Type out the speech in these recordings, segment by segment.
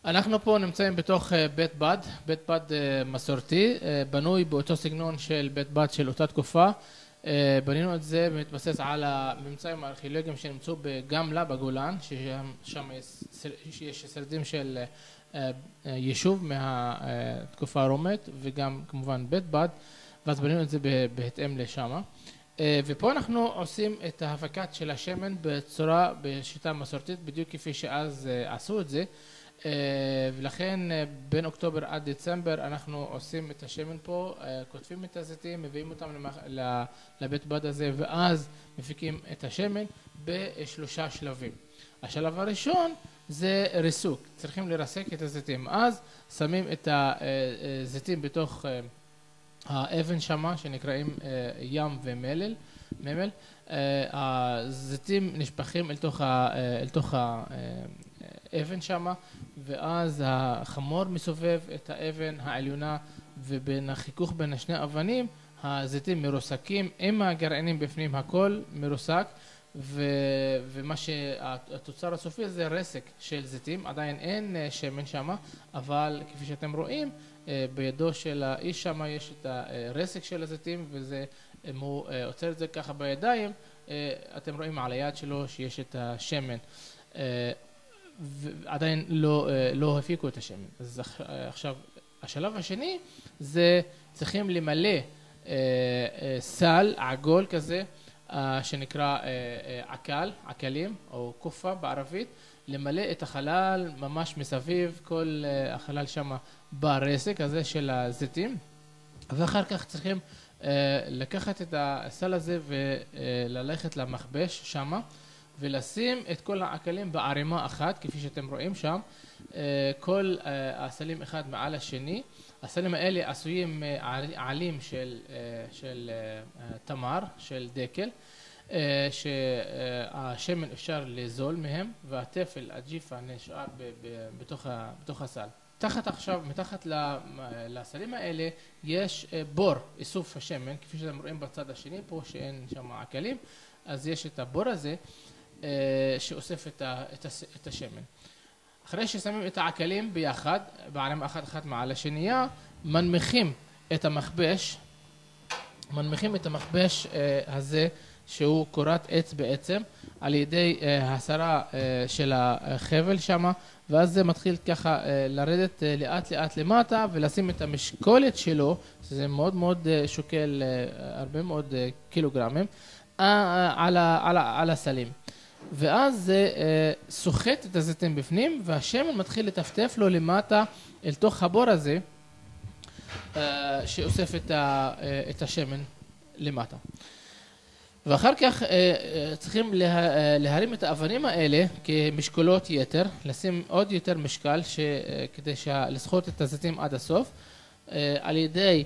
אנחנו פה נמצאים בתוך בית בד, בית בד מסורתי, בנוי באותו סגנון של בית בד של אותה תקופה. בנינו את זה ומתבסס על הממצאים הארכיאולוגיים שנמצאו בגמלה בגולן, ששם יש שרידים של יישוב מהתקופה הרומית וגם כמובן בית בד, ואז בנינו את זה בהתאם לשמה. ופה אנחנו עושים את ההפקת של השמן בשיטה מסורתית, בדיוק כפי שאז עשו את זה. ולכן בין אוקטובר עד דצמבר אנחנו עושים את השמן פה, כותבים את הזיתים, מביאים אותם לבית בד הזה, ואז מפיקים את השמן בשלושה שלבים. השלב הראשון זה ריסוק, צריכים לרסק את הזיתים, אז שמים את הזיתים בתוך האבן שמה שנקראים ים וממל. הזיתים נשפכים אל תוך האבן שמה, ואז החמור מסובב את האבן העליונה, ובין החיכוך בין שני אבנים הזיתים מרוסקים עם הגרעינים בפנים, הכל מרוסק, ומה שהתוצר הסופי זה רסק של זיתים. עדיין אין שמן שמה, אבל כפי שאתם רואים בידו של האיש שמה יש את הרסק של הזיתים, וזה אם הוא עוצר את זה ככה בידיים, אתם רואים על היד שלו שיש את השמן. ועדיין לא הפיקו את השמן. אז עכשיו השלב השני זה צריכים למלא סל עגול כזה שנקרא עקלים או קופה בערבית, למלא את החלל ממש מסביב, כל החלל שם ברסק הזה של הזיתים, ואחר כך צריכים לקחת את הסל הזה וללכת למכבש שמה, ולשים את כל העקלים בערימה אחת, כפי שאתם רואים שם, כל הסלים אחד מעל השני. הסלים האלה עשויים עלים של תמר, של דקל, שהשמן אפשר לזול מהם, והטפל, הג'יפה, נשאר בתוך הסל. מתחת לסלים האלה יש בור, איסוף השמן, כפי שאתם רואים בצד השני, פה שאין שם עקלים, אז יש את הבור הזה שאוסף את השמן. אחרי ששמים את העקלים ביחד, בערימה אחת מעל השנייה, מנמיכים את המכבש הזה, שהוא קורת עץ בעצם, על ידי הסרה של החבל שמה, ואז זה מתחיל ככה לרדת לאט לאט למטה, ולשים את המשקולת שלו, שזה מאוד מאוד שוקל, הרבה מאוד קילוגרמים, על הסלים. ואז זה סוחט את הזיתים בפנים, והשמן מתחיל לטפטף לו למטה אל תוך הבור הזה, שאוסף את השמן למטה. ואחר כך צריכים להרים את האבנים האלה כמשקולות יתר, לשים עוד יותר משקל כדי לסחוט את הזיתים עד הסוף, על ידי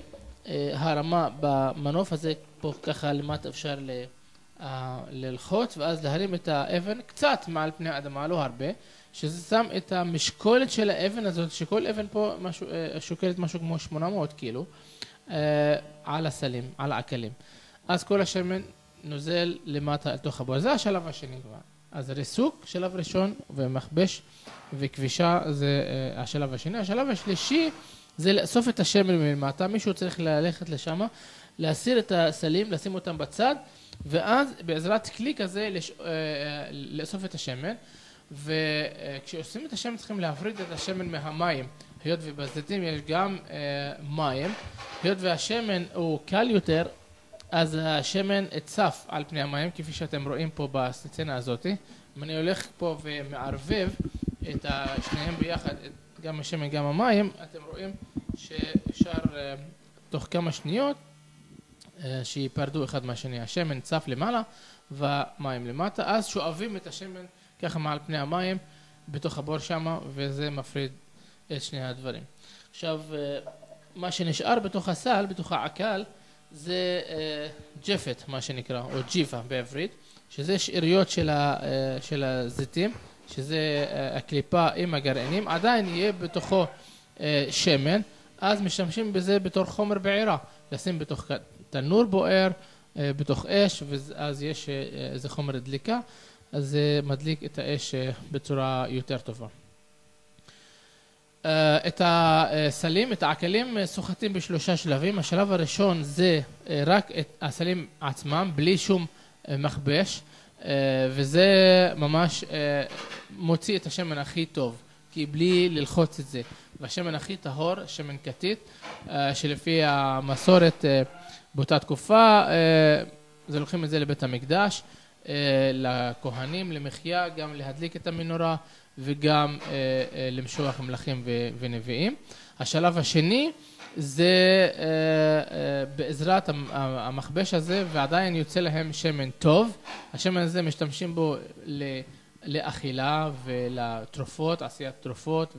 הרמה במנוף הזה, פה ככה למטה אפשר ללחוץ, ואז להרים את האבן קצת מעל פני האדמה, לא הרבה, שזה שם את המשקולת של האבן הזאת, שכל אבן פה שוקלת משהו כמו 800 קילו, על הסלים, על העקלים. אז כל השמן נוזל למטה אל תוך הבור. זה השלב השני כבר. אז ריסוק, שלב ראשון, ומכבש וכבישה, זה השלב השני. השלב השלישי זה לאסוף את השמן מלמטה. מישהו צריך ללכת לשם, להסיר את הסלים, לשים אותם בצד, ואז בעזרת כלי כזה לאסוף את השמן. וכשעושים את השמן צריכים להפריד את השמן מהמים, היות ובזיתים יש גם מים, היות והשמן הוא קל יותר, אז השמן צף על פני המים, כפי שאתם רואים פה בסצנה הזאת. אם אני הולך פה ומערבב את השניהם ביחד, גם השמן גם המים, אתם רואים שאפשר תוך כמה שניות שיפרדו אחד מהשני. השמן צף למעלה והמים למטה, אז שואבים את השמן ככה מעל פני המים בתוך הבור שמה, וזה מפריד את שני הדברים. עכשיו, מה שנשאר בתוך הסל, בתוך העקל, זה ג'פת, מה שנקרא, או ג'יפה בעברית, שזה שאריות של הזיתים, שזה הקליפה עם הגרעינים, עדיין יהיה בתוכו שמן, אז משתמשים בזה בתור חומר בעירה, לשים בתוך תנור בוער, בתוך אש, ואז יש איזה חומר דליקה, אז זה מדליק את האש בצורה יותר טובה. את הסלים, את העקלים, סוחטים בשלושה שלבים. השלב הראשון זה רק את הסלים עצמם, בלי שום מכבש, וזה ממש מוציא את השמן הכי טוב, כי בלי ללחוץ את זה. והשמן הכי טהור, שמן כתית, שלפי המסורת באותה תקופה, זה לוקחים את זה לבית המקדש, לכהנים, למחיה, גם להדליק את המנורה, וגם למשוח מלכים ונביאים. השלב השני זה בעזרת המכבש הזה, ועדיין יוצא להם שמן טוב. השמן הזה משתמשים בו לאכילה ולתרופות, עשיית תרופות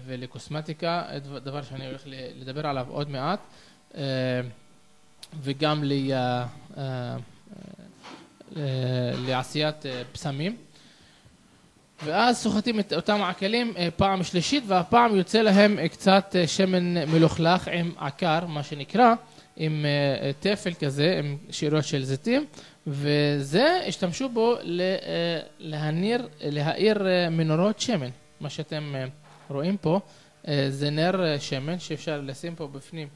ולקוסמטיקה, דבר שאני הולך לדבר עליו עוד מעט, וגם לעשיית פסמים. ואז סוחטים את אותם עקלים פעם שלישית, והפעם יוצא להם קצת שמן מלוכלך עם עקר, מה שנקרא, עם טפל כזה, עם שאריות של זיתים, וזה השתמשו בו להאיר מנורות שמן. מה שאתם רואים פה זה נר שמן שאפשר לשים פה בפנים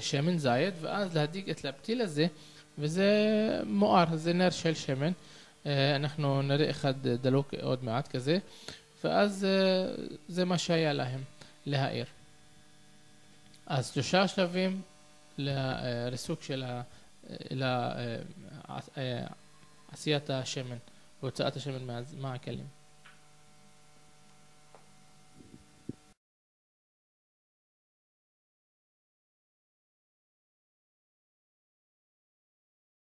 שמן זית, ואז להדליק את הפתיל הזה, וזה מואר, זה נר של שמן. אנחנו נראה אחד דלוק עוד מעט כזה, ואז זה מה שהיה להם להאיר. אז שלושה שלבים לריסוק של עשיית השמן והוצאת השמן מהעקלים.